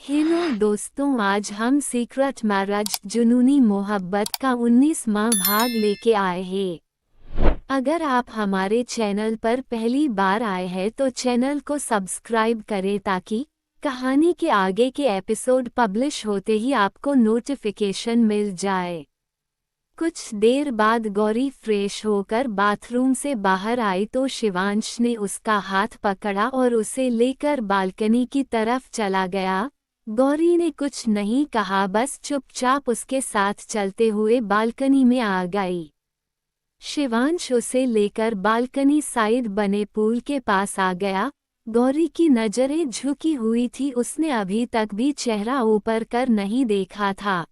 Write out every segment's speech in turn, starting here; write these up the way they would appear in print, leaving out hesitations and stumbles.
Hello दोस्तों, आज हम सीक्रेट मैरिज जुनूनी मोहब्बत का 19वां भाग लेके आए हैं। अगर आप हमारे चैनल पर पहली बार आए हैं तो चैनल को सब्सक्राइब करें ताकि कहानी के आगे के एपिसोड पब्लिश होते ही आपको नोटिफिकेशन मिल जाए। कुछ देर बाद गौरी फ्रेश होकर बाथरूम से बाहर आई तो शिवांश ने उसका हाथ पकड़ा और उसे लेकर बालकनी की तरफ चला गया। गौरी ने कुछ नहीं कहा, बस चुपचाप उसके साथ चलते हुए बालकनी में आ गई। शिवांश उसे लेकर बालकनी साइड बने पूल के पास आ गया। गौरी की नजरें झुकी हुई थी, उसने अभी तक भी चेहरा ऊपर कर नहीं देखा था।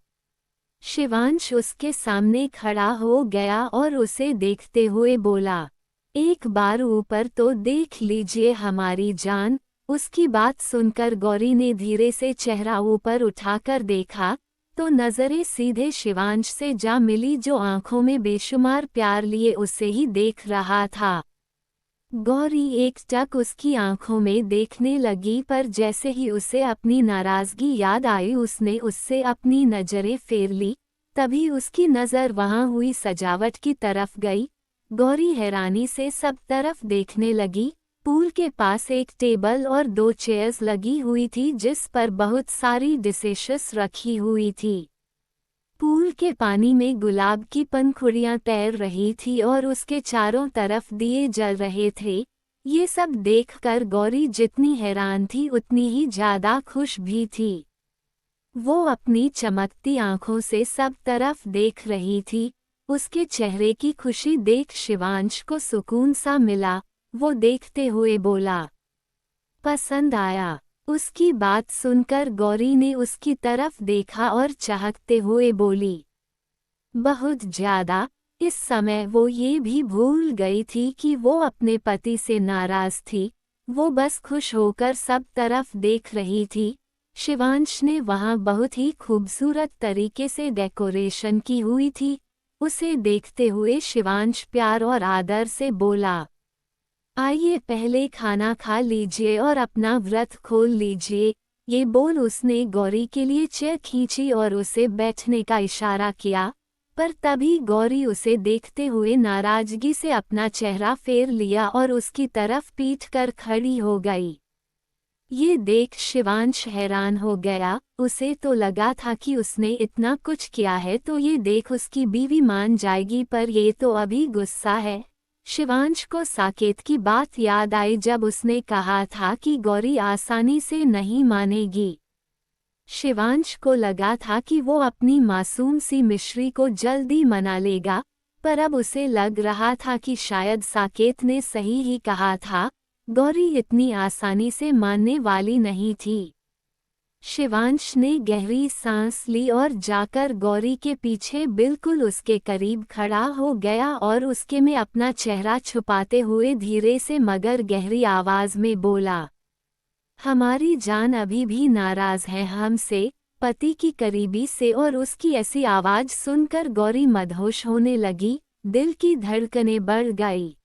शिवांश उसके सामने खड़ा हो गया और उसे देखते हुए बोला, एक बार ऊपर तो देख लीजिए हमारी जान। उसकी बात सुनकर गौरी ने धीरे से चेहरा ऊपर उठाकर देखा तो नजरें सीधे शिवांश से जा मिली, जो आंखों में बेशुमार प्यार लिए उसे ही देख रहा था। गौरी एकटक उसकी आंखों में देखने लगी, पर जैसे ही उसे अपनी नाराजगी याद आई उसने उससे अपनी नजरें फेर ली। तभी उसकी नज़र वहां हुई सजावट की तरफ गई। गौरी हैरानी से सब तरफ देखने लगी। पूल के पास एक टेबल और 2 चेयर्स लगी हुई थी जिस पर बहुत सारी डिशेस रखी हुई थी। पूल के पानी में गुलाब की पंखुड़ियां तैर रही थी और उसके चारों तरफ दिए जल रहे थे। ये सब देखकर गौरी जितनी हैरान थी उतनी ही ज्यादा खुश भी थी। वो अपनी चमकती आंखों से सब तरफ देख रही थी। उसके चेहरे की खुशी देख शिवांश को सुकून सा मिला। वो देखते हुए बोला, पसंद आया। उसकी बात सुनकर गौरी ने उसकी तरफ देखा और चाहते हुए बोली, बहुत ज्यादा। इस समय वो ये भी भूल गई थी कि वो अपने पति से नाराज थी। वो बस खुश होकर सब तरफ देख रही थी। शिवांश ने वहां बहुत ही खूबसूरत तरीके से डेकोरेशन की हुई थी। उसे देखते हुए शिवांश प्यार और आदर से बोला, आइए पहले खाना खा लीजिए और अपना व्रत खोल लीजिए। ये बोल उसने गौरी के लिए चेयर खींची और उसे बैठने का इशारा किया, पर तभी गौरी उसे देखते हुए नाराजगी से अपना चेहरा फेर लिया और उसकी तरफ पीट कर खड़ी हो गई। ये देख शिवांश हैरान हो गया। उसे तो लगा था कि उसने इतना कुछ किया है तो ये देख उसकी बीवी मान जाएगी, पर ये तो अभी गुस्सा है। शिवांश को साकेत की बात याद आई जब उसने कहा था कि गौरी आसानी से नहीं मानेगी। शिवांश को लगा था कि वो अपनी मासूम सी मिश्री को जल्दी मना लेगा, पर अब उसे लग रहा था कि शायद साकेत ने सही ही कहा था। गौरी इतनी आसानी से मानने वाली नहीं थी। शिवांश ने गहरी सांस ली और जाकर गौरी के पीछे बिल्कुल उसके करीब खड़ा हो गया और उसके में अपना चेहरा छुपाते हुए धीरे से मगर गहरी आवाज में बोला, हमारी जान अभी भी नाराज है हमसे। पति की करीबी से और उसकी ऐसी आवाज सुनकर गौरी मदहोश होने लगी। दिल की धड़कनें बढ़ गई।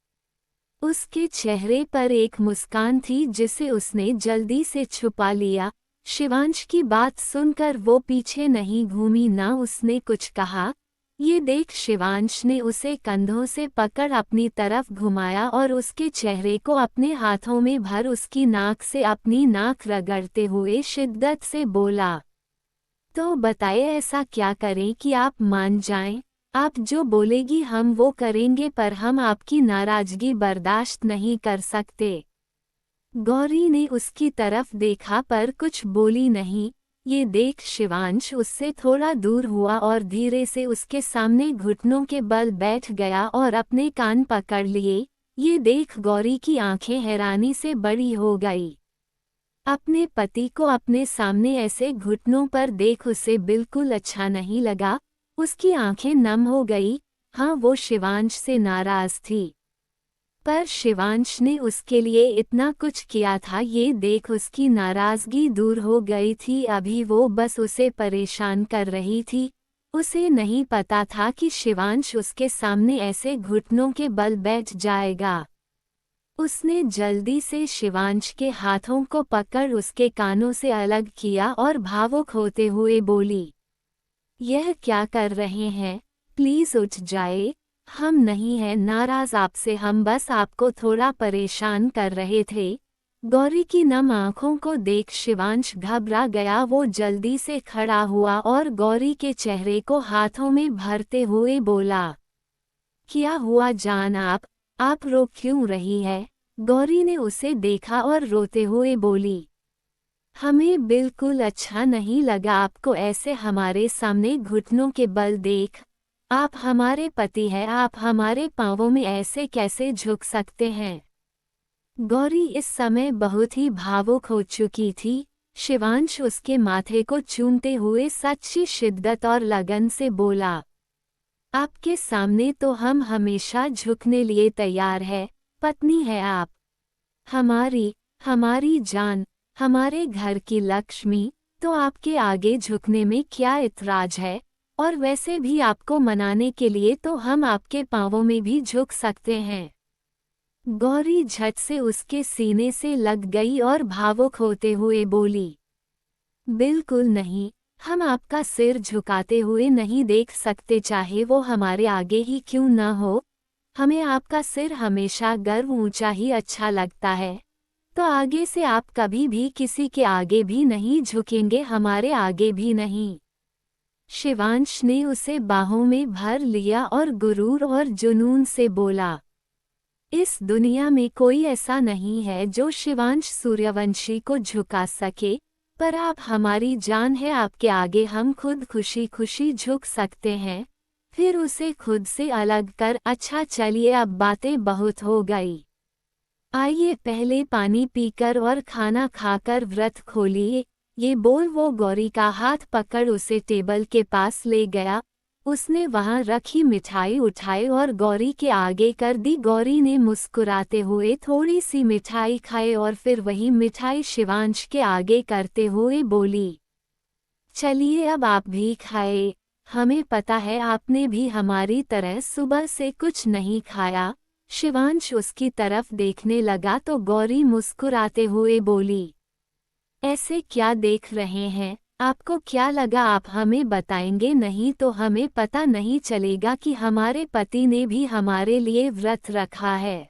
उसके चेहरे पर एक मुस्कान थी जिसे उसने जल्दी से छुपा लिया। शिवांश की बात सुनकर वो पीछे नहीं घूमी, ना उसने कुछ कहा। ये देख शिवांश ने उसे कंधों से पकड़ अपनी तरफ घुमाया और उसके चेहरे को अपने हाथों में भर उसकी नाक से अपनी नाक रगड़ते हुए शिद्दत से बोला, तो बताए ऐसा क्या करें कि आप मान जाएं? आप जो बोलेगी हम वो करेंगे, पर हम आपकी नाराजगी बर्दाश्त नहीं कर सकते। गौरी ने उसकी तरफ देखा पर कुछ बोली नहीं। ये देख शिवांश उससे थोड़ा दूर हुआ और धीरे से उसके सामने घुटनों के बल बैठ गया और अपने कान पकड़ लिए। ये देख गौरी की आंखें हैरानी से बड़ी हो गई। अपने पति को अपने सामने ऐसे घुटनों पर देख उसे बिल्कुल अच्छा नहीं लगा। उसकी आंखें नम हो गई। हाँ, वो शिवांश से नाराज थी, पर शिवांश ने उसके लिए इतना कुछ किया था। ये देख उसकी नाराजगी दूर हो गई थी। अभी वो बस उसे परेशान कर रही थी। उसे नहीं पता था कि शिवांश उसके सामने ऐसे घुटनों के बल बैठ जाएगा। उसने जल्दी से शिवांश के हाथों को पकड़ उसके कानों से अलग किया और भावुक होते हुए बोली, यह क्या कर रहे हैं? प्लीज उठ जाए। हम नहीं हैं नाराज आपसे, हम बस आपको थोड़ा परेशान कर रहे थे। गौरी की नम आंखों को देख शिवांश घबरा गया। वो जल्दी से खड़ा हुआ और गौरी के चेहरे को हाथों में भरते हुए बोला, क्या हुआ जान, आप रो क्यों रही है? गौरी ने उसे देखा और रोते हुए बोली, हमें बिल्कुल अच्छा नहीं लगा आपको ऐसे हमारे सामने घुटनों के बल देख। आप हमारे पति हैं, आप हमारे पांवों में ऐसे कैसे झुक सकते हैं? गौरी इस समय बहुत ही भावुक हो चुकी थी। शिवांश उसके माथे को चूमते हुए सच्ची शिद्दत और लगन से बोला, आपके सामने तो हम हमेशा झुकने लिए तैयार है। पत्नी है आप, हमारी जान, हमारे घर की लक्ष्मी, तो आपके आगे झुकने में क्या इतराज है? और वैसे भी आपको मनाने के लिए तो हम आपके पांवों में भी झुक सकते हैं। गौरी झट से उसके सीने से लग गई और भावुक होते हुए बोली, बिल्कुल नहीं, हम आपका सिर झुकाते हुए नहीं देख सकते, चाहे वो हमारे आगे ही क्यों न हो। हमें आपका सिर हमेशा गर्व ऊंचा ही अच्छा लगता है। तो आगे से आप कभी भी किसी के आगे भी नहीं झुकेंगे, हमारे आगे भी नहीं। शिवांश ने उसे बाहों में भर लिया और गुरूर और जुनून से बोला, इस दुनिया में कोई ऐसा नहीं है जो शिवांश सूर्यवंशी को झुका सके, पर आप हमारी जान है, आपके आगे हम खुद खुशी खुशी झुक सकते हैं। फिर उसे खुद से अलग कर, अच्छा चलिए अब बातें बहुत हो गई। आइए पहले पानी पीकर और खाना खाकर व्रत खोलिए। ये बोल वो गौरी का हाथ पकड़ उसे टेबल के पास ले गया। उसने वहां रखी मिठाई उठाई और गौरी के आगे कर दी। गौरी ने मुस्कुराते हुए थोड़ी सी मिठाई खाई और फिर वही मिठाई शिवांश के आगे करते हुए बोली, चलिए अब आप भी खाए। हमें पता है आपने भी हमारी तरह सुबह से कुछ नहीं खाया। शिवांश उसकी तरफ देखने लगा तो गौरी मुस्कुराते हुए बोली, ऐसे क्या देख रहे हैं? आपको क्या लगा आप हमें बताएंगे नहीं तो हमें पता नहीं चलेगा कि हमारे पति ने भी हमारे लिए व्रत रखा है।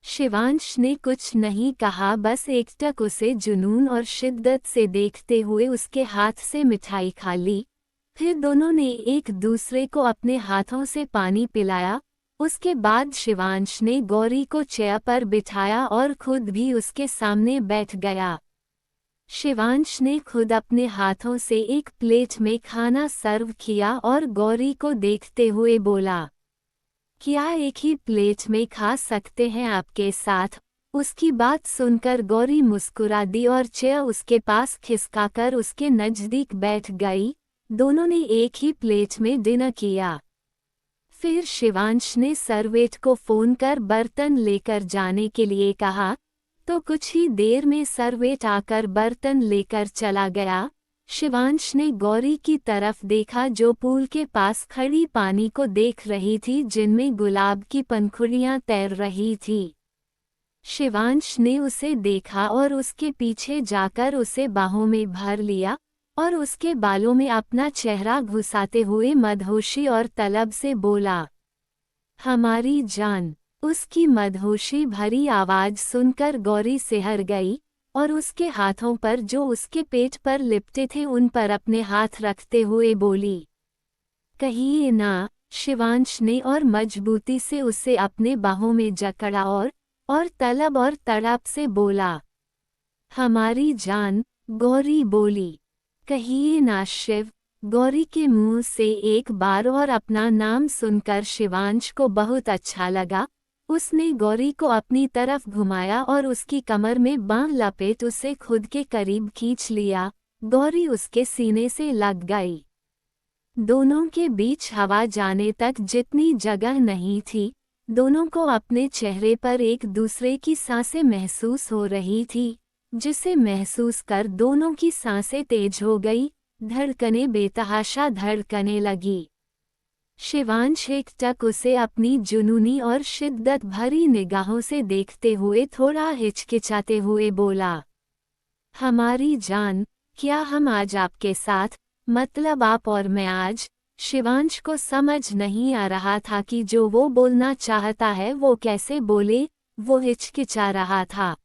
शिवांश ने कुछ नहीं कहा, बस एकटक उसे जुनून और शिद्दत से देखते हुए उसके हाथ से मिठाई खा ली। फिर दोनों ने एक दूसरे को अपने हाथों से पानी पिलाया। उसके बाद शिवांश ने गौरी को चेयर पर बिठाया और खुद भी उसके सामने बैठ गया। शिवांश ने खुद अपने हाथों से एक प्लेट में खाना सर्व किया और गौरी को देखते हुए बोला, क्या एक ही प्लेट में खा सकते हैं आपके साथ? उसकी बात सुनकर गौरी मुस्कुरा दी और चेयर उसके पास खिसकाकर उसके नजदीक बैठ गई। दोनों ने एक ही प्लेट में डिनर किया। फिर शिवांश ने सर्वेंट को फोन कर बर्तन लेकर जाने के लिए कहा, तो कुछ ही देर में सर्वेंट आकर बर्तन लेकर चला गया। शिवांश ने गौरी की तरफ देखा जो पूल के पास खड़ी पानी को देख रही थी, जिनमें गुलाब की पंखुड़ियां तैर रही थी। शिवांश ने उसे देखा और उसके पीछे जाकर उसे बाहों में भर लिया और उसके बालों में अपना चेहरा घुसाते हुए मदहोशी और तलब से बोला, हमारी जान। उसकी मदहोशी भरी आवाज सुनकर गौरी सिहर गई और उसके हाथों पर जो उसके पेट पर लिपटे थे उन पर अपने हाथ रखते हुए बोली, कहिए ना। शिवांश ने और मजबूती से उसे अपने बाहों में जकड़ा और तलब और तड़प से बोला, हमारी जान। गौरी बोली, कहिए ना शिव। गौरी के मुंह से एक बार और अपना नाम सुनकर शिवांश को बहुत अच्छा लगा। उसने गौरी को अपनी तरफ घुमाया और उसकी कमर में बांह लपेट उसे खुद के करीब खींच लिया। गौरी उसके सीने से लग गई। दोनों के बीच हवा जाने तक जितनी जगह नहीं थी, दोनों को अपने चेहरे पर एक दूसरे की सांसें महसूस हो रही थी, जिसे महसूस कर दोनों की सांसें तेज हो गई, धड़कनें बेतहाशा धड़कने लगी। शिवांश एकटक उसे अपनी जुनूनी और शिद्दत भरी निगाहों से देखते हुए थोड़ा हिचकिचाते हुए बोला, हमारी जान, क्या हम आज आपके साथ, मतलब आप और मैं आज। शिवांश को समझ नहीं आ रहा था कि जो वो बोलना चाहता है वो कैसे बोले। वो हिचकिचा रहा था,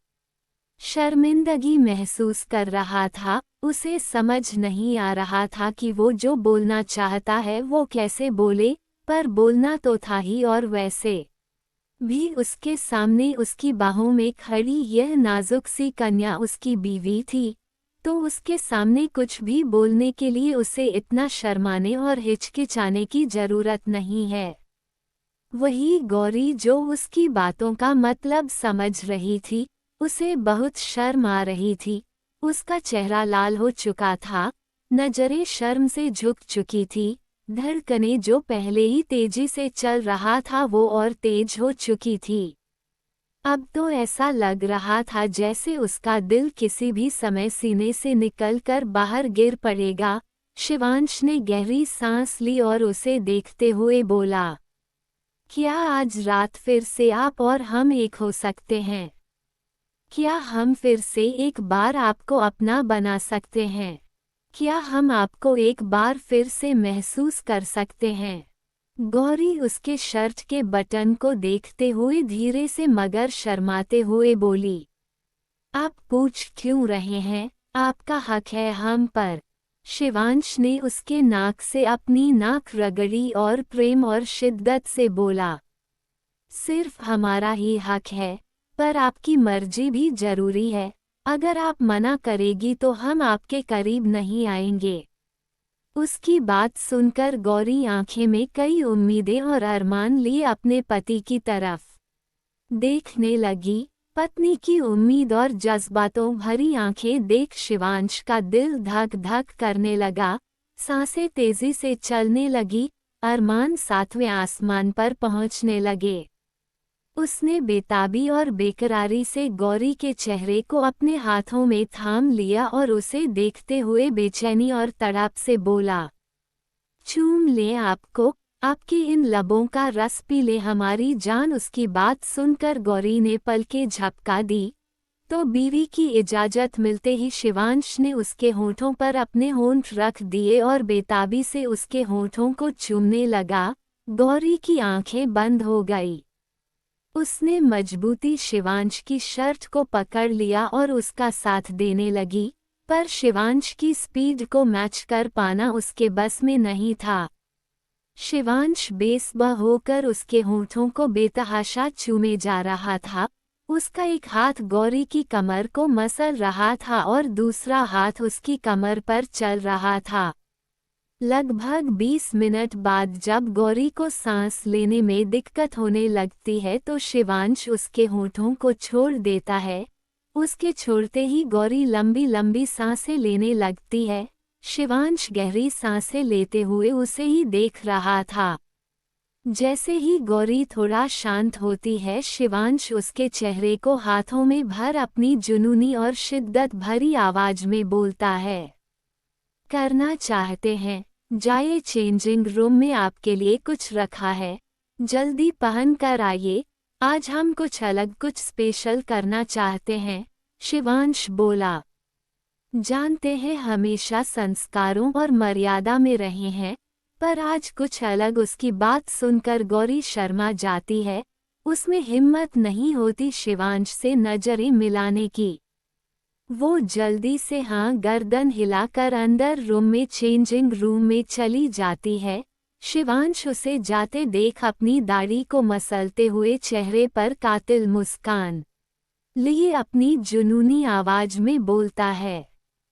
शर्मिंदगी महसूस कर रहा था। उसे समझ नहीं आ रहा था कि वो जो बोलना चाहता है वो कैसे बोले, पर बोलना तो था ही। और वैसे भी उसके सामने उसकी बाहों में खड़ी यह नाजुक सी कन्या उसकी बीवी थी, तो उसके सामने कुछ भी बोलने के लिए उसे इतना शर्माने और हिचकिचाने की जरूरत नहीं है। वही गौरी जो उसकी बातों का मतलब समझ रही थी, उसे बहुत शर्म आ रही थी। उसका चेहरा लाल हो चुका था, नजरें शर्म से झुक चुकी थी, धड़कनें जो पहले ही तेजी से चल रहा था वो और तेज हो चुकी थी। अब तो ऐसा लग रहा था जैसे उसका दिल किसी भी समय सीने से निकलकर बाहर गिर पड़ेगा। शिवांश ने गहरी सांस ली और उसे देखते हुए बोला, क्या आज रात फिर से आप और हम एक हो सकते हैं? क्या हम फिर से एक बार आपको अपना बना सकते हैं? क्या हम आपको एक बार फिर से महसूस कर सकते हैं? गौरी उसके शर्ट के बटन को देखते हुए धीरे से मगर शर्माते हुए बोली, आप पूछ क्यों रहे हैं? आपका हक है हम पर। शिवांश ने उसके नाक से अपनी नाक रगड़ी और प्रेम और शिद्दत से बोला, सिर्फ हमारा ही हक है, पर आपकी मर्जी भी जरूरी है। अगर आप मना करेगी तो हम आपके करीब नहीं आएंगे। उसकी बात सुनकर गौरी आंखें में कई उम्मीदें और अरमान लिए अपने पति की तरफ देखने लगी। पत्नी की उम्मीद और जज्बातों भरी आंखें देख शिवांश का दिल धक धक करने लगा, सांसें तेजी से चलने लगी, अरमान सातवें आसमान पर पहुंचने लगे। उसने बेताबी और बेकरारी से गौरी के चेहरे को अपने हाथों में थाम लिया और उसे देखते हुए बेचैनी और तड़प से बोला, चूम ले आपको, आपके इन लबों का रस पी ले हमारी जान। उसकी बात सुनकर गौरी ने पलकें झपका दी, तो बीवी की इजाजत मिलते ही शिवांश ने उसके होठों पर अपने होंठ रख दिए और बेताबी से उसके होठों को चूमने लगा। गौरी की आंखें बंद हो गई। उसने मजबूती शिवांश की शर्ट को पकड़ लिया और उसका साथ देने लगी, पर शिवांश की स्पीड को मैच कर पाना उसके बस में नहीं था। शिवांश बेसब्रा होकर उसके होठों को बेतहाशा चूमे जा रहा था। उसका एक हाथ गौरी की कमर को मसल रहा था और दूसरा हाथ उसकी कमर पर चल रहा था। लगभग 20 मिनट बाद जब गौरी को सांस लेने में दिक्कत होने लगती है तो शिवांश उसके होठों को छोड़ देता है। उसके छोड़ते ही गौरी लंबी लंबी सांसें लेने लगती है। शिवांश गहरी सांसें लेते हुए उसे ही देख रहा था। जैसे ही गौरी थोड़ा शांत होती है, शिवांश उसके चेहरे को हाथों में भर अपनी जुनूनी और शिद्दत भरी आवाज में बोलता है, करना चाहते हैं? जाइए, चेंजिंग रूम में आपके लिए कुछ रखा है, जल्दी पहन कर आइए। आज हम कुछ अलग, कुछ स्पेशल करना चाहते हैं। शिवांश बोला, जानते हैं हमेशा संस्कारों और मर्यादा में रहे हैं, पर आज कुछ अलग। उसकी बात सुनकर गौरी शर्मा जाती है। उसमें हिम्मत नहीं होती शिवांश से नजरें मिलाने की। वो जल्दी से हाँ गर्दन हिलाकर अंदर रूम में चेंजिंग रूम में चली जाती है। शिवांश उसे जाते देख अपनी दाढ़ी को मसलते हुए चेहरे पर कातिल मुस्कान लिए अपनी जुनूनी आवाज में बोलता है,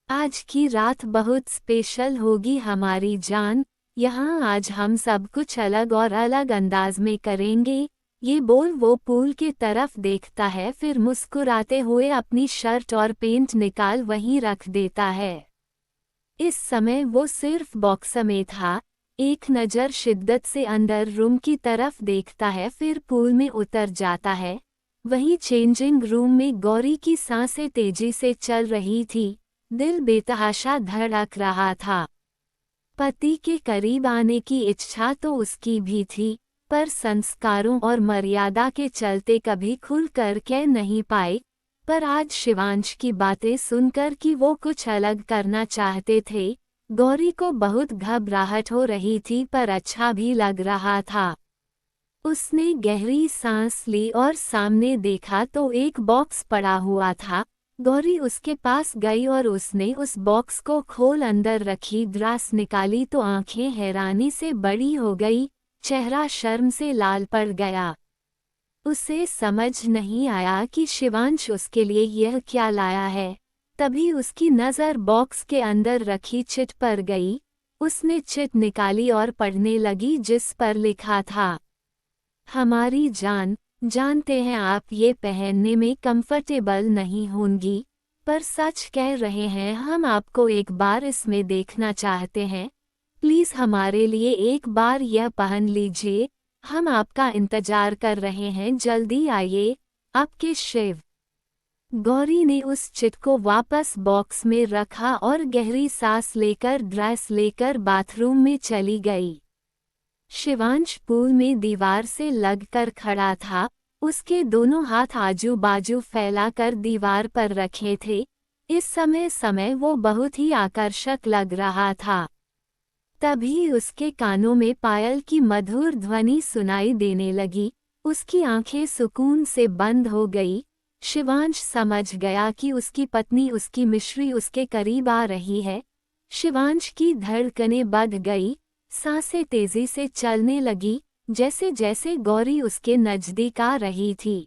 आज की रात बहुत स्पेशल होगी हमारी जान। यहाँ आज हम सब कुछ अलग और अलग अंदाज में करेंगे। ये बोल वो पूल की तरफ देखता है, फिर मुस्कुराते हुए अपनी शर्ट और पेंट निकाल वहीं रख देता है। इस समय वो सिर्फ बॉक्स में था। एक नज़र शिद्दत से अंदर रूम की तरफ देखता है, फिर पूल में उतर जाता है। वहीं चेंजिंग रूम में गौरी की सांसें तेजी से चल रही थी, दिल बेतहाशा धड़क रहा था। पति के करीब आने की इच्छा तो उसकी भी थी, पर संस्कारों और मर्यादा के चलते कभी खुल कर कह नहीं पाए। पर आज शिवांश की बातें सुनकर कि वो कुछ अलग करना चाहते थे, गौरी को बहुत घबराहट हो रही थी, पर अच्छा भी लग रहा था। उसने गहरी सांस ली और सामने देखा तो एक बॉक्स पड़ा हुआ था। गौरी उसके पास गई और उसने उस बॉक्स को खोल अंदर रखी ड्रेस निकाली तो आंखें हैरानी से बड़ी हो गई, चेहरा शर्म से लाल पड़ गया। उसे समझ नहीं आया कि शिवांश उसके लिए यह क्या लाया है। तभी उसकी नज़र बॉक्स के अंदर रखी चिट पर गई। उसने चिट निकाली और पढ़ने लगी, जिस पर लिखा था, हमारी जान, जानते हैं आप ये पहनने में कंफर्टेबल नहीं होंगी, पर सच कह रहे हैं, हम आपको एक बार इसमें देखना चाहते हैं। प्लीज़ हमारे लिए एक बार यह पहन लीजिए, हम आपका इंतजार कर रहे हैं, जल्दी आइए, आपके शिव। गौरी ने उस चिट को वापस बॉक्स में रखा और गहरी सांस लेकर ड्रेस लेकर बाथरूम में चली गई। शिवांश पूल में दीवार से लगकर खड़ा था। उसके दोनों हाथ आजू बाजू फैलाकर दीवार पर रखे थे। इस समय वो बहुत ही आकर्षक लग रहा था। तभी उसके कानों में पायल की मधुर ध्वनि सुनाई देने लगी। उसकी आंखें सुकून से बंद हो गई। शिवांश समझ गया कि उसकी पत्नी, उसकी मिश्री उसके करीब आ रही है। शिवांश की धड़कनें बढ़ गई, सांसें तेजी से चलने लगी, जैसे जैसे गौरी उसके नजदीक आ रही थी।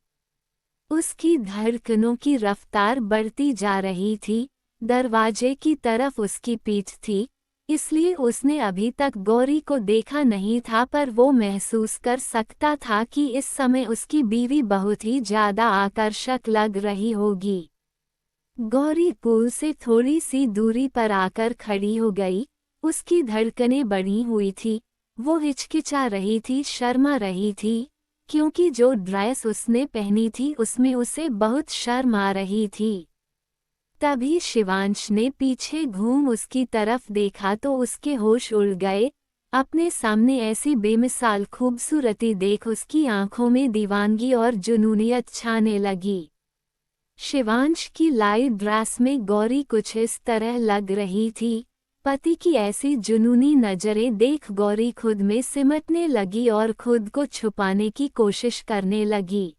उसकी धड़कनों की रफ्तार बढ़ती जा रही थी। दरवाजे की तरफ उसकी पीठ थी, इसलिए उसने अभी तक गौरी को देखा नहीं था, पर वो महसूस कर सकता था कि इस समय उसकी बीवी बहुत ही ज्यादा आकर्षक लग रही होगी। गौरी पूल से थोड़ी सी दूरी पर आकर खड़ी हो गई। उसकी धड़कनें बढ़ी हुई थी। वो हिचकिचा रही थी, शर्मा रही थी, क्योंकि जो ड्रेस उसने पहनी थी उसमें उसे बहुत शर्म आ रही थी। तभी शिवांश ने पीछे घूम उसकी तरफ देखा तो उसके होश उड़ गए। अपने सामने ऐसी बेमिसाल खूबसूरती देख उसकी आंखों में दीवानगी और जुनूनियत छाने लगी। शिवांश की लाइट ड्रेस में गौरी कुछ इस तरह लग रही थी। पति की ऐसी जुनूनी नजरें देख गौरी खुद में सिमटने लगी और खुद को छुपाने की कोशिश करने लगी।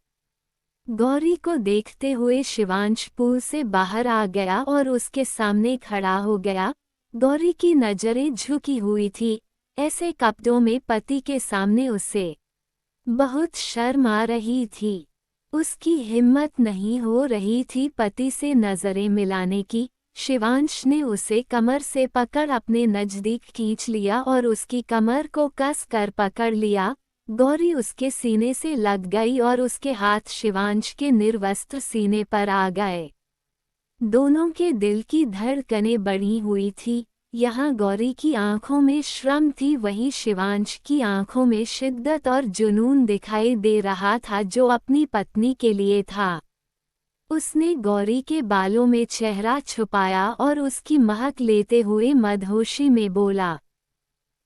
गौरी को देखते हुए शिवांश पूल से बाहर आ गया और उसके सामने खड़ा हो गया। गौरी की नजरें झुकी हुई थी। ऐसे कपड़ों में पति के सामने उसे बहुत शर्म आ रही थी। उसकी हिम्मत नहीं हो रही थी पति से नजरें मिलाने की। शिवांश ने उसे कमर से पकड़ अपने नजदीक खींच लिया और उसकी कमर को कस कर पकड़ लिया। गौरी उसके सीने से लग गई और उसके हाथ शिवांश के निर्वस्त्र सीने पर आ गए। दोनों के दिल की धड़कनें बढ़ी हुई थी। यहाँ गौरी की आंखों में श्रम थी, वहीं शिवांश की आंखों में शिद्दत और जुनून दिखाई दे रहा था, जो अपनी पत्नी के लिए था। उसने गौरी के बालों में चेहरा छुपाया और उसकी महक लेते हुए मदहोशी में बोला,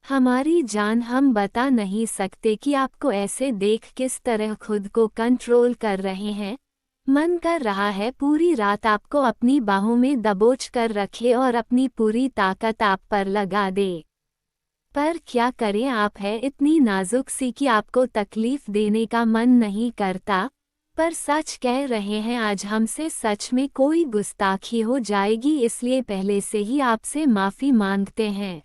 हमारी जान, हम बता नहीं सकते कि आपको ऐसे देख किस तरह खुद को कंट्रोल कर रहे हैं। मन कर रहा है पूरी रात आपको अपनी बाहों में दबोच कर रखे और अपनी पूरी ताकत आप पर लगा दे। पर क्या करें, आप है इतनी नाजुक सी कि आपको तकलीफ देने का मन नहीं करता। पर सच कह रहे हैं, आज हमसे सच में कोई गुस्ताखी हो जाएगी, इसलिए पहले से ही आपसे माफ़ी मांगते हैं।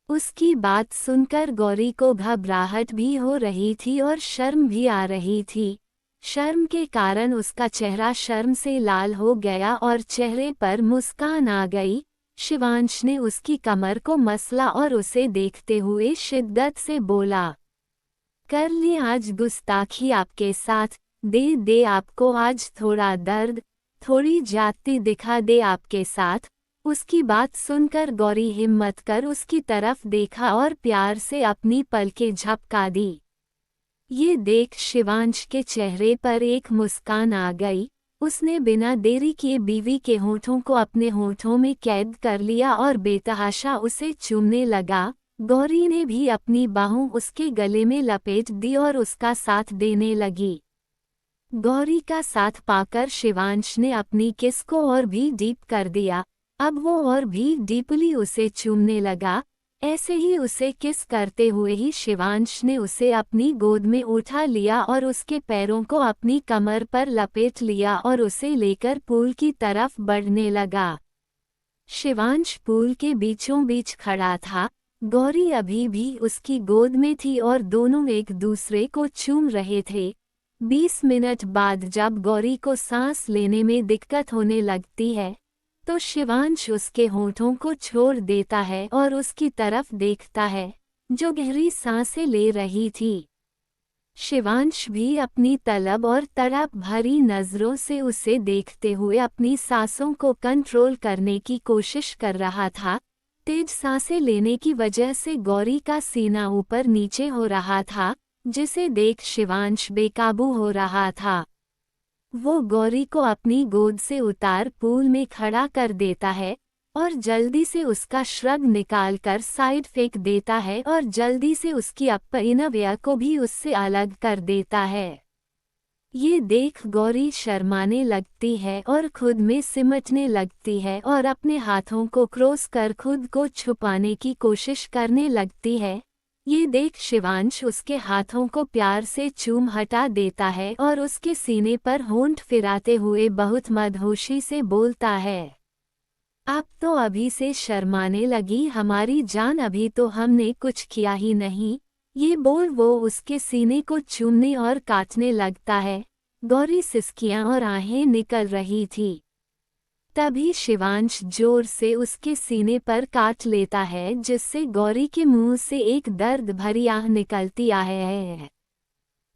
उसकी बात सुनकर गौरी को घबराहट भी हो रही थी और शर्म भी आ रही थी। शर्म के कारण उसका चेहरा शर्म से लाल हो गया और चेहरे पर मुस्कान आ गई। शिवांश ने उसकी कमर को मसला और उसे देखते हुए शिद्दत से बोला, कर ले आज गुस्ताखी आपके साथ, दे आपको आज थोड़ा दर्द, थोड़ी जाती दिखा दे आपके साथ। उसकी बात सुनकर गौरी हिम्मत कर उसकी तरफ देखा और प्यार से अपनी पलकें झपका दी। ये देख शिवांश के चेहरे पर एक मुस्कान आ गई। उसने बिना देरी किए बीवी के होठों को अपने होठों में कैद कर लिया और बेतहाशा उसे चूमने लगा। गौरी ने भी अपनी बाहों उसके गले में लपेट दी और उसका साथ देने लगी। गौरी का साथ पाकर शिवांश ने अपनी किस को और भी डीप कर दिया। अब वो और भी डीपली उसे चूमने लगा। ऐसे ही उसे किस करते हुए ही शिवांश ने उसे अपनी गोद में उठा लिया और उसके पैरों को अपनी कमर पर लपेट लिया और उसे लेकर पूल की तरफ बढ़ने लगा। शिवांश पूल के बीचों बीच खड़ा था। गौरी अभी भी उसकी गोद में थी और दोनों एक दूसरे को चूम रहे थे। 20 मिनट बाद जब गौरी को सांस लेने में दिक्कत होने लगती है तो शिवांश उसके होठों को छोड़ देता है और उसकी तरफ देखता है, जो गहरी सांसें ले रही थी। शिवांश भी अपनी तलब और तड़प भरी नज़रों से उसे देखते हुए अपनी सांसों को कंट्रोल करने की कोशिश कर रहा था। तेज सांसें लेने की वजह से गौरी का सीना ऊपर नीचे हो रहा था, जिसे देख शिवांश बेकाबू हो रहा था। वो गौरी को अपनी गोद से उतार पूल में खड़ा कर देता है और जल्दी से उसका श्रग निकालकर साइड फेंक देता है और जल्दी से उसकी अपइनव्या को भी उससे अलग कर देता है। ये देख गौरी शर्माने लगती है और खुद में सिमटने लगती है और अपने हाथों को क्रॉस कर खुद को छुपाने की कोशिश करने लगती है। ये देख शिवांश उसके हाथों को प्यार से चूम हटा देता है और उसके सीने पर होंठ फिराते हुए बहुत मदहोशी से बोलता है, अब तो अभी से शर्माने लगी हमारी जान, अभी तो हमने कुछ किया ही नहीं। ये बोल वो उसके सीने को चूमने और काटने लगता है। गौरी सिसकियां और आहें निकल रही थी। तभी शिवांश जोर से उसके सीने पर काट लेता है, जिससे गौरी के मुंह से एक दर्द भरी आह निकलती है।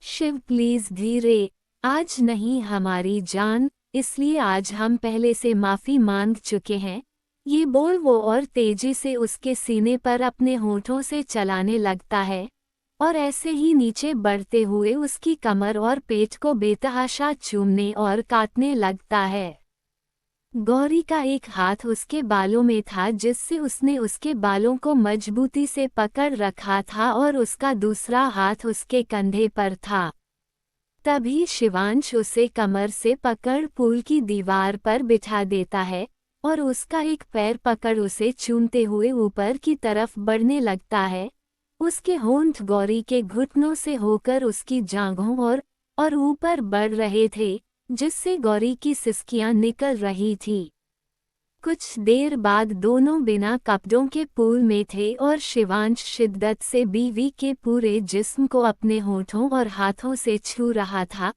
शिव प्लीज धीरे, आज नहीं हमारी जान, इसलिए आज हम पहले से माफी मांग चुके हैं। ये बोल वो और तेजी से उसके सीने पर अपने होठों से चलाने लगता है और ऐसे ही नीचे बढ़ते हुए उसकी कमर और पेट को बेतहाशा चूमने और काटने लगता है। गौरी का एक हाथ उसके बालों में था, जिससे उसने उसके बालों को मजबूती से पकड़ रखा था और उसका दूसरा हाथ उसके कंधे पर था। तभी शिवांश उसे कमर से पकड़ पूल की दीवार पर बिठा देता है और उसका एक पैर पकड़ उसे चूमते हुए ऊपर की तरफ बढ़ने लगता है। उसके होंठ गौरी के घुटनों से होकर उसकी जांघों और ऊपर बढ़ रहे थे, जिससे गौरी की सिसकियां निकल रही थी। कुछ देर बाद दोनों बिना कपड़ों के पूल में थे और शिवांश शिद्दत से बीवी के पूरे जिस्म को अपने होठों और हाथों से छू रहा था।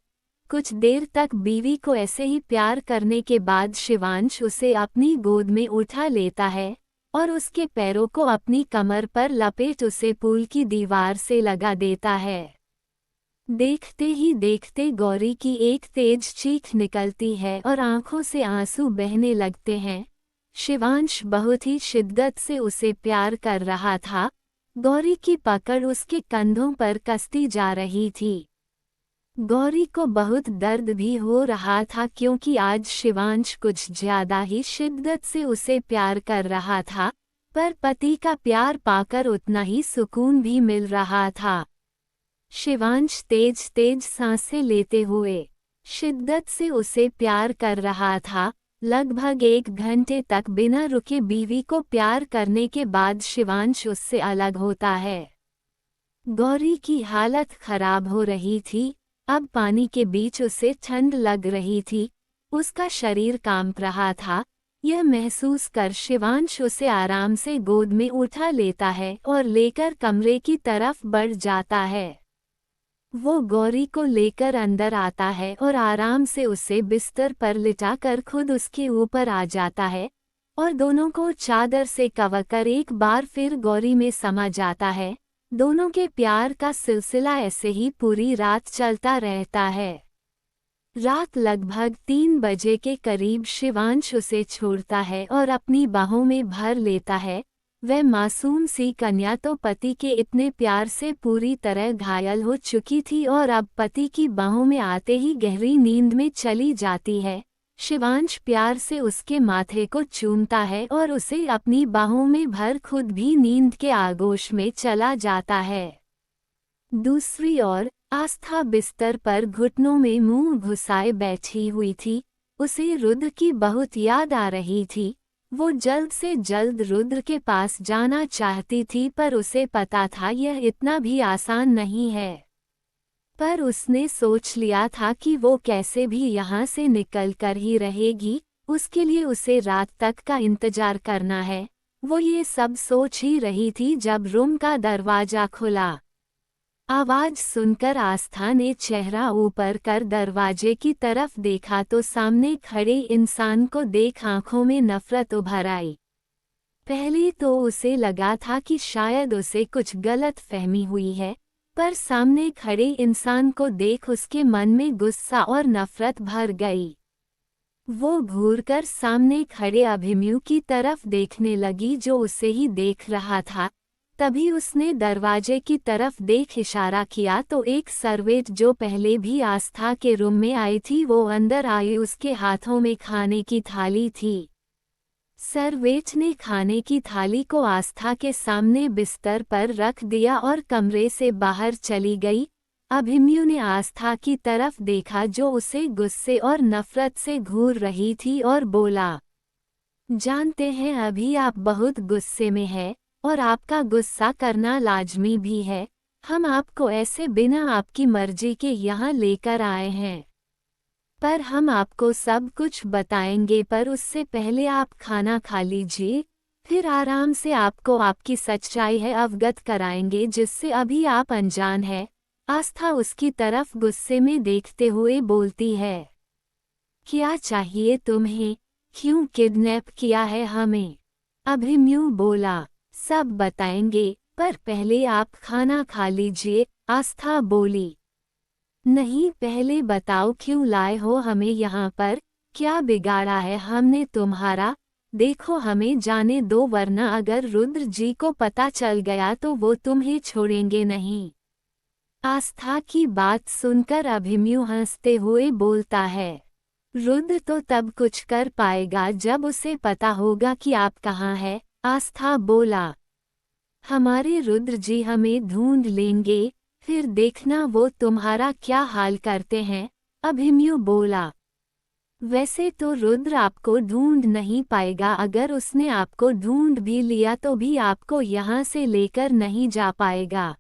कुछ देर तक बीवी को ऐसे ही प्यार करने के बाद शिवांश उसे अपनी गोद में उठा लेता है और उसके पैरों को अपनी कमर पर लपेट उसे पूल की दीवार से लगा देता है। देखते ही देखते गौरी की एक तेज चीख निकलती है और आंखों से आंसू बहने लगते हैं। शिवांश बहुत ही शिद्दत से उसे प्यार कर रहा था। गौरी की पकड़ उसके कंधों पर कसती जा रही थी। गौरी को बहुत दर्द भी हो रहा था, क्योंकि आज शिवांश कुछ ज्यादा ही शिद्दत से उसे प्यार कर रहा था, पर पति का प्यार पाकर उतना ही सुकून भी मिल रहा था। शिवांश तेज तेज सांसें लेते हुए शिद्दत से उसे प्यार कर रहा था। लगभग 1 घंटे तक बिना रुके बीवी को प्यार करने के बाद शिवांश उससे अलग होता है। गौरी की हालत खराब हो रही थी। अब पानी के बीच उसे ठंड लग रही थी। उसका शरीर कांप रहा था। यह महसूस कर शिवांश उसे आराम से गोद में उठा लेता है और लेकर कमरे की तरफ बढ़ जाता है। वो गौरी को लेकर अंदर आता है और आराम से उसे बिस्तर पर लिटाकर खुद उसके ऊपर आ जाता है और दोनों को चादर से कवर कर एक बार फिर गौरी में समा जाता है। दोनों के प्यार का सिलसिला ऐसे ही पूरी रात चलता रहता है। रात लगभग 3 बजे के करीब शिवांश उसे छोड़ता है और अपनी बाहों में भर लेता है। वह मासूम सी कन्या तो पति के इतने प्यार से पूरी तरह घायल हो चुकी थी और अब पति की बाहों में आते ही गहरी नींद में चली जाती है। शिवांश प्यार से उसके माथे को चूमता है और उसे अपनी बाहों में भर खुद भी नींद के आगोश में चला जाता है। दूसरी ओर आस्था बिस्तर पर घुटनों में मुंह घुसाए बैठी हुई थी। उसे रुद्र की बहुत याद आ रही थी। वो जल्द से जल्द रुद्र के पास जाना चाहती थी, पर उसे पता था यह इतना भी आसान नहीं है। पर उसने सोच लिया था कि वो कैसे भी यहाँ से निकल कर ही रहेगी। उसके लिए उसे रात तक का इंतजार करना है। वो ये सब सोच ही रही थी जब रूम का दरवाजा खुला। आवाज सुनकर आस्था ने चेहरा ऊपर कर दरवाजे की तरफ देखा तो सामने खड़े इंसान को देख आंखों में नफरत उभर आई। पहले तो उसे लगा था कि शायद उसे कुछ गलत फहमी हुई है, पर सामने खड़े इंसान को देख उसके मन में गुस्सा और नफरत भर गई। वो घूरकर सामने खड़े अभिमन्यु की तरफ देखने लगी जो उसे ही देख रहा था। तभी उसने दरवाजे की तरफ देख इशारा किया तो एक सर्वेंट जो पहले भी आस्था के रूम में आई थी वो अंदर आई। उसके हाथों में खाने की थाली थी। सर्वेंट ने खाने की थाली को आस्था के सामने बिस्तर पर रख दिया और कमरे से बाहर चली गई। अभिमन्यु ने आस्था की तरफ देखा जो उसे गुस्से और नफरत से घूर रही थी और बोला, जानते हैं अभी आप बहुत गुस्से में हैं और आपका गुस्सा करना लाजमी भी है। हम आपको ऐसे बिना आपकी मर्जी के यहाँ लेकर आए हैं, पर हम आपको सब कुछ बताएंगे, पर उससे पहले आप खाना खा लीजिए, फिर आराम से आपको आपकी सच्चाई है अवगत कराएंगे जिससे अभी आप अनजान हैं। आस्था उसकी तरफ गुस्से में देखते हुए बोलती है, क्या चाहिए तुम्हें? क्यों किडनैप किया है हमें? अभिमन्यु बोला, सब बताएंगे, पर पहले आप खाना खा लीजिए। आस्था बोली, नहीं, पहले बताओ क्यों लाए हो हमें यहाँ पर? क्या बिगाड़ा है हमने तुम्हारा? देखो हमें जाने दो, वरना अगर रुद्र जी को पता चल गया तो वो तुम्हें छोड़ेंगे नहीं। आस्था की बात सुनकर अभिमन्यु हंसते हुए बोलता है, रुद्र तो तब कुछ कर पाएगा जब उसे पता होगा कि आप कहाँ हैं। आस्था बोला, हमारे रुद्र जी हमें ढूंढ लेंगे, फिर देखना वो तुम्हारा क्या हाल करते हैं। अभिमन्यु बोला, वैसे तो रुद्र आपको ढूंढ नहीं पाएगा, अगर उसने आपको ढूंढ भी लिया तो भी आपको यहाँ से लेकर नहीं जा पाएगा,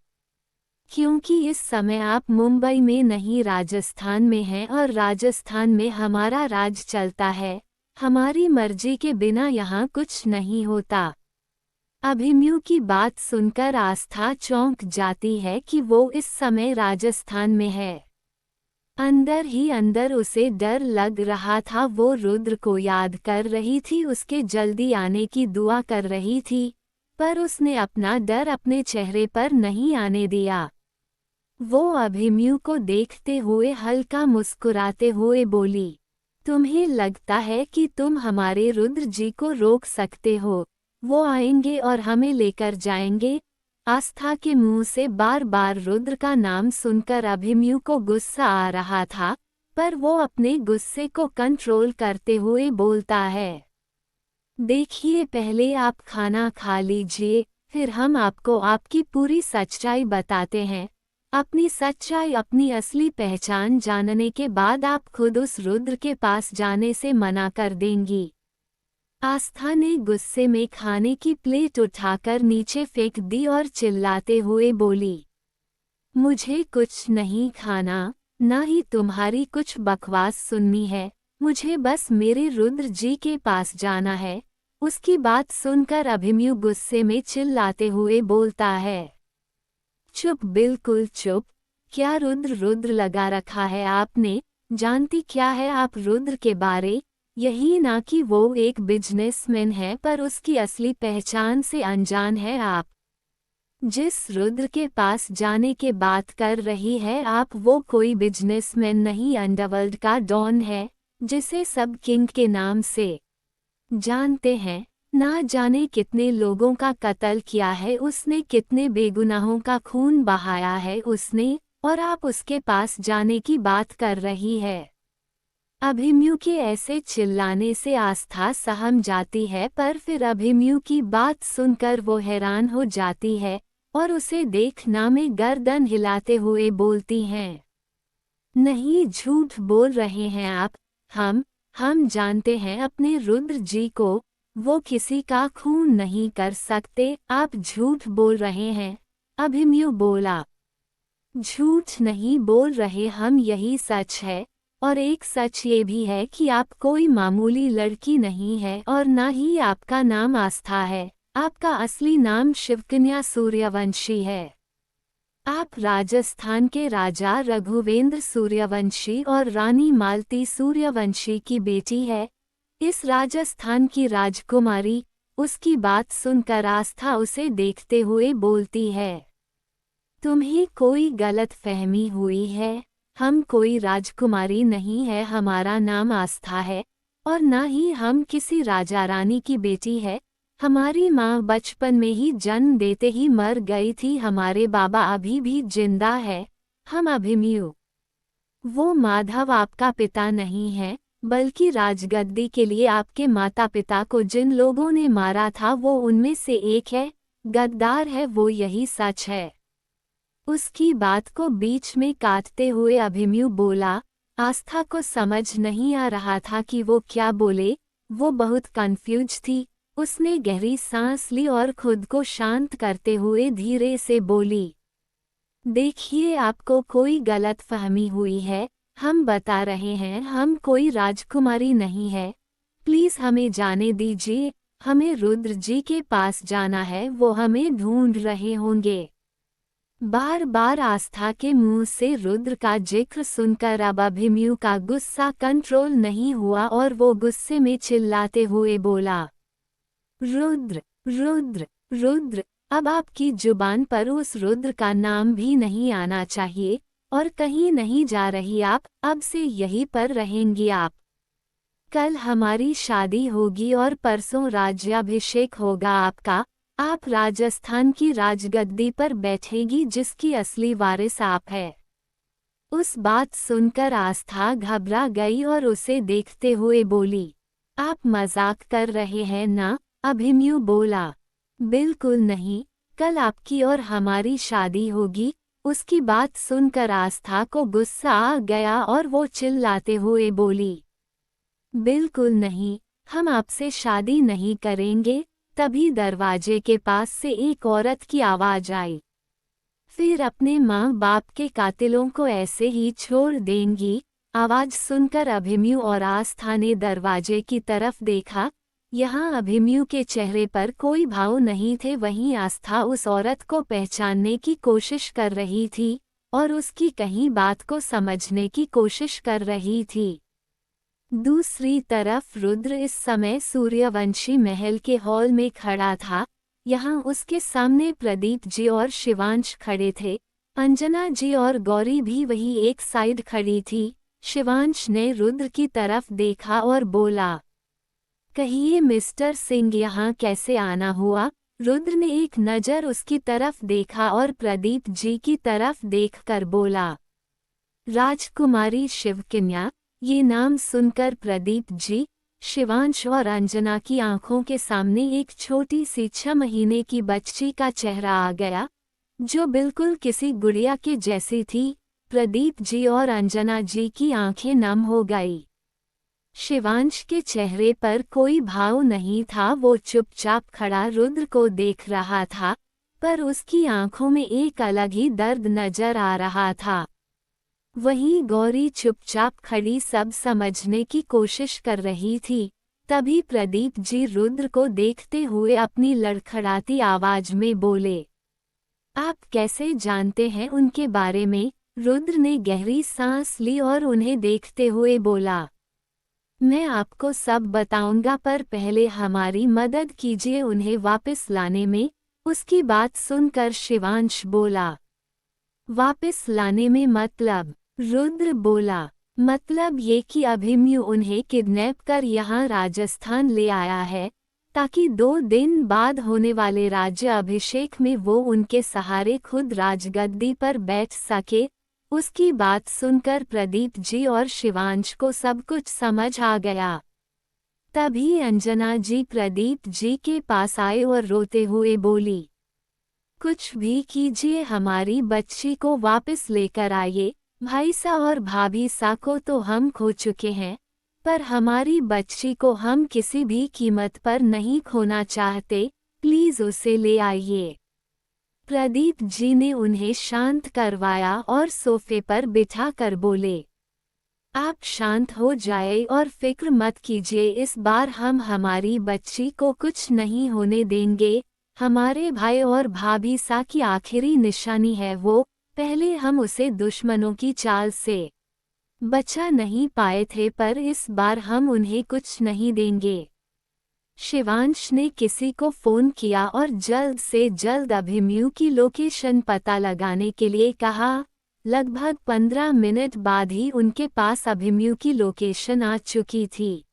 क्योंकि इस समय आप मुंबई में नहीं राजस्थान में हैं और राजस्थान में हमारा राज चलता है। हमारी मर्जी के बिना यहाँ कुछ नहीं होता। अभिमन्यु की बात सुनकर आस्था चौंक जाती है कि वो इस समय राजस्थान में है। अंदर ही अंदर उसे डर लग रहा था। वो रुद्र को याद कर रही थी, उसके जल्दी आने की दुआ कर रही थी, पर उसने अपना डर अपने चेहरे पर नहीं आने दिया। वो अभिमन्यु को देखते हुए हल्का मुस्कुराते हुए बोली, तुम्हें लगता है कि तुम हमारे रुद्र जी को रोक सकते हो? वो आएंगे और हमें लेकर जाएंगे। आस्था के मुंह से बार बार रुद्र का नाम सुनकर अभिमन्यु को गुस्सा आ रहा था, पर वो अपने गुस्से को कंट्रोल करते हुए बोलता है, देखिए पहले आप खाना खा लीजिए, फिर हम आपको आपकी पूरी सच्चाई बताते हैं। अपनी सच्चाई, अपनी असली पहचान जानने के बाद आप खुद उस रुद्र के पास जाने से मना कर देंगी। आस्था ने गुस्से में खाने की प्लेट उठाकर नीचे फेंक दी और चिल्लाते हुए बोली, मुझे कुछ नहीं खाना, ना ही तुम्हारी कुछ बकवास सुननी है। मुझे बस मेरे रुद्र जी के पास जाना है। उसकी बात सुनकर अभिमन्यु गुस्से में चिल्लाते हुए बोलता है, चुप, बिल्कुल चुप। क्या रुद्र रुद्र लगा रखा है आपने? जानती क्या है आप रुद्र के बारे? यही ना कि वो एक बिजनेसमैन है, पर उसकी असली पहचान से अनजान है आप। जिस रुद्र के पास जाने के बात कर रही है आप, वो कोई बिजनेसमैन नहीं, अंडरवर्ल्ड का डॉन है, जिसे सब किंग के नाम से जानते हैं। ना जाने कितने लोगों का कत्ल किया है उसने, कितने बेगुनाहों का खून बहाया है उसने, और आप उसके पास जाने की बात कर रही है। अभिमन्यु के ऐसे चिल्लाने से आस्था सहम जाती है, पर फिर अभिमन्यु की बात सुनकर वो हैरान हो जाती है और उसे देखना में गर्दन हिलाते हुए बोलती हैं, नहीं, झूठ बोल रहे हैं आप। हम जानते हैं अपने रुद्र जी को, वो किसी का खून नहीं कर सकते, आप झूठ बोल रहे हैं। अभिमन्यु बोला, झूठ नहीं बोल रहे हम, यही सच है। और एक सच ये भी है कि आप कोई मामूली लड़की नहीं है और न ही आपका नाम आस्था है, आपका असली नाम शिवकन्या सूर्यवंशी है। आप राजस्थान के राजा रघुवेंद्र सूर्यवंशी और रानी मालती सूर्यवंशी की बेटी है, इस राजस्थान की राजकुमारी। उसकी बात सुनकर आस्था उसे देखते हुए बोलती है, तुम्हें कोई गलत फहमी हुई है, हम कोई राजकुमारी नहीं है, हमारा नाम आस्था है और न ही हम किसी राजा रानी की बेटी है। हमारी माँ बचपन में ही जन्म देते ही मर गई थी, हमारे बाबा अभी भी जिंदा है। हम अभिमन्यु, वो माधव आपका पिता नहीं है, बल्कि राजगद्दी के लिए आपके माता पिता को जिन लोगों ने मारा था वो उनमें से एक है, गद्दार है वो, यही सच है। उसकी बात को बीच में काटते हुए अभिमन्यु बोला, आस्था को समझ नहीं आ रहा था कि वो क्या बोले, वो बहुत कंफ्यूज थी। उसने गहरी सांस ली और खुद को शांत करते हुए धीरे से बोली, देखिए, आपको कोई गलतफहमी हुई है, हम बता रहे हैं हम कोई राजकुमारी नहीं है, प्लीज हमें जाने दीजिए, हमें रुद्र जी के पास जाना है, वो हमें ढूंढ रहे होंगे। बार बार आस्था के मुंह से रुद्र का जिक्र सुनकर अब अभिमन्यु का गुस्सा कंट्रोल नहीं हुआ और वो गुस्से में चिल्लाते हुए बोला, रुद्र रुद्र रुद्र, अब आपकी जुबान पर उस रुद्र का नाम भी नहीं आना चाहिए, और कहीं नहीं जा रही आप, अब से यहीं पर रहेंगी आप। कल हमारी शादी होगी और परसों राज्याभिषेक होगा आपका, आप राजस्थान की राजगद्दी पर बैठेगी जिसकी असली वारिस आप है। उस बात सुनकर आस्था घबरा गई और उसे देखते हुए बोली, आप मजाक कर रहे हैं ना? अभिमन्यु बोला, बिल्कुल नहीं, कल आपकी और हमारी शादी होगी। उसकी बात सुनकर आस्था को गुस्सा आ गया और वो चिल्लाते हुए बोली, बिल्कुल नहीं, हम आपसे शादी नहीं करेंगे। तभी दरवाजे के पास से एक औरत की आवाज आई, फिर अपने माँ बाप के कातिलों को ऐसे ही छोड़ देंगी? आवाज सुनकर अभिमन्यु और आस्था ने दरवाजे की तरफ देखा। यहाँ अभिमन्यु के चेहरे पर कोई भाव नहीं थे, वहीं आस्था उस औरत को पहचानने की कोशिश कर रही थी और उसकी कहीं बात को समझने की कोशिश कर रही थी। दूसरी तरफ रुद्र इस समय सूर्यवंशी महल के हॉल में खड़ा था। यहाँ उसके सामने प्रदीप जी और शिवांश खड़े थे। अंजना जी और गौरी भी वही एक साइड खड़ी थी। शिवांश ने रुद्र की तरफ देखा और बोला, कहिए मिस्टर सिंह, यहाँ कैसे आना हुआ? रुद्र ने एक नज़र उसकी तरफ देखा और प्रदीप जी की तरफ देखकर बोला, राजकुमारी शिवकन्या। ये नाम सुनकर प्रदीप जी, शिवांश और अंजना की आंखों के सामने एक छोटी सी 6 महीने की बच्ची का चेहरा आ गया, जो बिल्कुल किसी गुड़िया के जैसी थी। प्रदीप जी और अंजना जी की आंखें नम हो गई। शिवांश के चेहरे पर कोई भाव नहीं था, वो चुपचाप खड़ा रुद्र को देख रहा था, पर उसकी आंखों में एक अलग ही दर्द नजर आ रहा था। वहीं गौरी चुपचाप खड़ी सब समझने की कोशिश कर रही थी। तभी प्रदीप जी रुद्र को देखते हुए अपनी लड़खड़ाती आवाज में बोले, आप कैसे जानते हैं उनके बारे में? रुद्र ने गहरी सांस ली और उन्हें देखते हुए बोला, मैं आपको सब बताऊंगा, पर पहले हमारी मदद कीजिए उन्हें वापस लाने में। उसकी बात सुनकर शिवांश बोला, वापस लाने में मतलब? रुद्र बोला, मतलब ये कि अभिमन्यु उन्हें किडनैप कर यहाँ राजस्थान ले आया है, ताकि 2 दिन बाद होने वाले राज्य अभिषेक में वो उनके सहारे खुद राजगद्दी पर बैठ सके। उसकी बात सुनकर प्रदीप जी और शिवांश को सब कुछ समझ आ गया। तभी अंजना जी प्रदीप जी के पास आए और रोते हुए बोली, कुछ भी कीजिए, हमारी बच्ची को वापस लेकर आइए। भाई सा और भाभी सा को तो हम खो चुके हैं, पर हमारी बच्ची को हम किसी भी कीमत पर नहीं खोना चाहते, प्लीज उसे ले आइए। प्रदीप जी ने उन्हें शांत करवाया और सोफे पर बिठा कर बोले, आप शांत हो जाए और फिक्र मत कीजिए, इस बार हम हमारी बच्ची को कुछ नहीं होने देंगे। हमारे भाई और भाभी सा की आखिरी निशानी है वो, पहले हम उसे दुश्मनों की चाल से बचा नहीं पाए थे, पर इस बार हम उन्हें कुछ नहीं देंगे। शिवांश ने किसी को फोन किया और जल्द से जल्द अभिमन्यु की लोकेशन पता लगाने के लिए कहा। लगभग 15 मिनट बाद ही उनके पास अभिमन्यु की लोकेशन आ चुकी थी।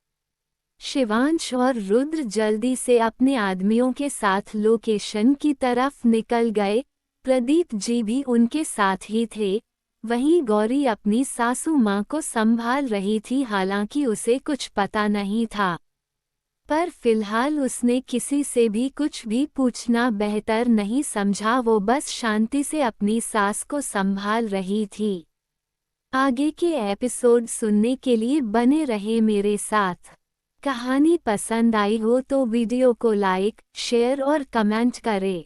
शिवांश और रुद्र जल्दी से अपने आदमियों के साथ लोकेशन की तरफ निकल गए। प्रदीप जी भी उनके साथ ही थे। वहीं गौरी अपनी सासू माँ को संभाल रही थी, हालांकि उसे कुछ पता नहीं था, पर फिलहाल उसने किसी से भी कुछ भी पूछना बेहतर नहीं समझा। वो बस शांति से अपनी सास को संभाल रही थी। आगे के एपिसोड सुनने के लिए बने रहे मेरे साथ। कहानी पसंद आई हो तो वीडियो को लाइक, शेयर और कमेंट करें।